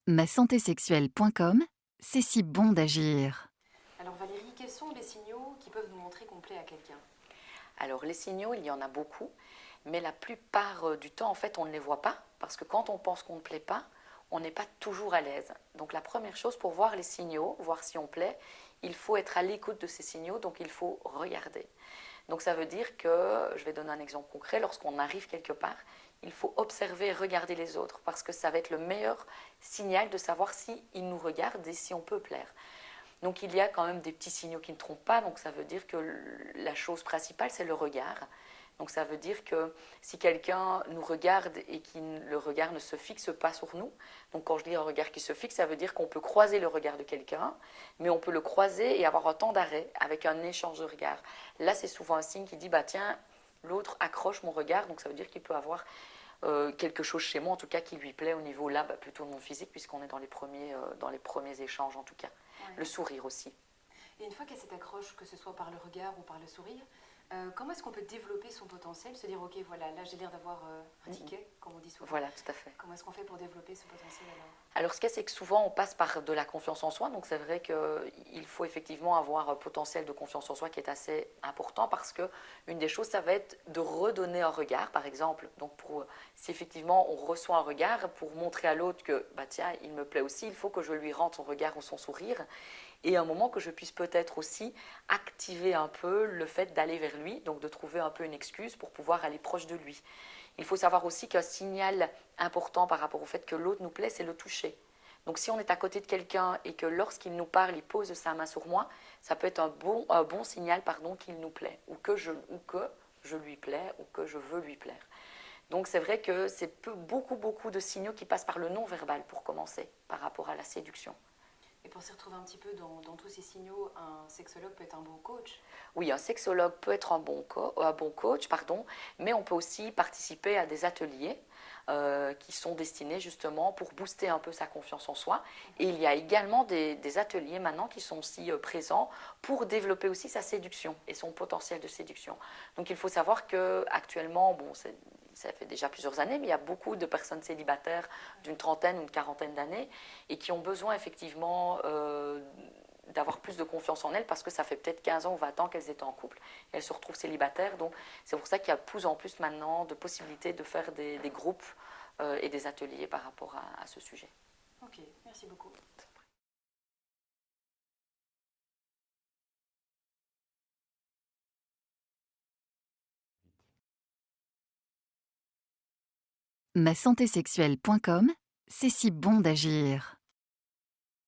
Masantésexuelle.com, c'est si bon d'agir. Alors Valérie, quels sont les signaux qui peuvent nous montrer qu'on plaît à quelqu'un? Alors les signaux, il y en a beaucoup, mais la plupart du temps, en fait, on ne les voit pas, parce que quand on pense qu'on ne plaît pas, on n'est pas toujours à l'aise. Donc la première chose pour voir les signaux, voir si on plaît, il faut être à l'écoute de ces signaux, donc il faut regarder. Donc ça veut dire que, je vais donner un exemple concret, lorsqu'on arrive quelque part, il faut observer et regarder les autres, parce que ça va être le meilleur signal de savoir si ils nous regardent et si on peut plaire. Donc il y a quand même des petits signaux qui ne trompent pas, donc ça veut dire que la chose principale, c'est le regard. Donc ça veut dire que si quelqu'un nous regarde et que le regard ne se fixe pas sur nous, donc quand je dis un regard qui se fixe, ça veut dire qu'on peut croiser le regard de quelqu'un, mais on peut le croiser et avoir un temps d'arrêt avec un échange de regard. Là, c'est souvent un signe qui dit, bah tiens, l'autre accroche mon regard, donc ça veut dire qu'il peut avoir quelque chose chez moi, en tout cas, qui lui plaît au niveau là, plutôt de mon physique, puisqu'on est dans les premiers échanges, en tout cas. Ouais. Le sourire aussi. Et une fois qu'il y a cette accroche, que ce soit par le regard ou par le sourire, comment est-ce qu'on peut développer son potentiel, se dire ok voilà, là j'ai l'air d'avoir un ticket, comme on dit souvent. Voilà, tout à fait. Comment est-ce qu'on fait pour développer ce potentiel alors? Alors ce qu'il y a, c'est que souvent on passe par de la confiance en soi, donc c'est vrai qu'il faut effectivement avoir un potentiel de confiance en soi qui est assez important, parce que une des choses, ça va être de redonner un regard, par exemple. Donc si effectivement on reçoit un regard, pour montrer à l'autre que bah tiens, il me plaît aussi, il faut que je lui rende son regard ou son sourire, et à un moment que je puisse peut-être aussi activer un peu le fait d'aller vers lui, donc de trouver un peu une excuse pour pouvoir aller proche de lui. Il faut savoir aussi qu'un signal important par rapport au fait que l'autre nous plaît, c'est le toucher. Donc si on est à côté de quelqu'un et que lorsqu'il nous parle, il pose sa main sur moi, ça peut être un bon signal qu'il nous plaît, ou que je lui plais, ou que je veux lui plaire. Donc c'est vrai que c'est beaucoup de signaux qui passent par le non-verbal pour commencer, par rapport à la séduction. Et pour s'y retrouver un petit peu dans tous ces signaux, un sexologue peut être un bon coach. Oui, un sexologue peut être un bon coach, pardon, mais on peut aussi participer à des ateliers qui sont destinés justement pour booster un peu sa confiance en soi. Et il y a également des ateliers maintenant qui sont aussi présents pour développer aussi sa séduction et son potentiel de séduction. Donc il faut savoir qu'actuellement, bon, ça fait déjà plusieurs années, mais il y a beaucoup de personnes célibataires d'une trentaine ou une quarantaine d'années et qui ont besoin effectivement d'avoir plus de confiance en elles, parce que ça fait peut-être 15 ans ou 20 ans qu'elles étaient en couple et elles se retrouvent célibataires. Donc c'est pour ça qu'il y a de plus en plus maintenant de possibilités de faire des groupes et des ateliers par rapport à ce sujet. Ok, merci beaucoup. Masantésexuelle.com, c'est si bon d'agir.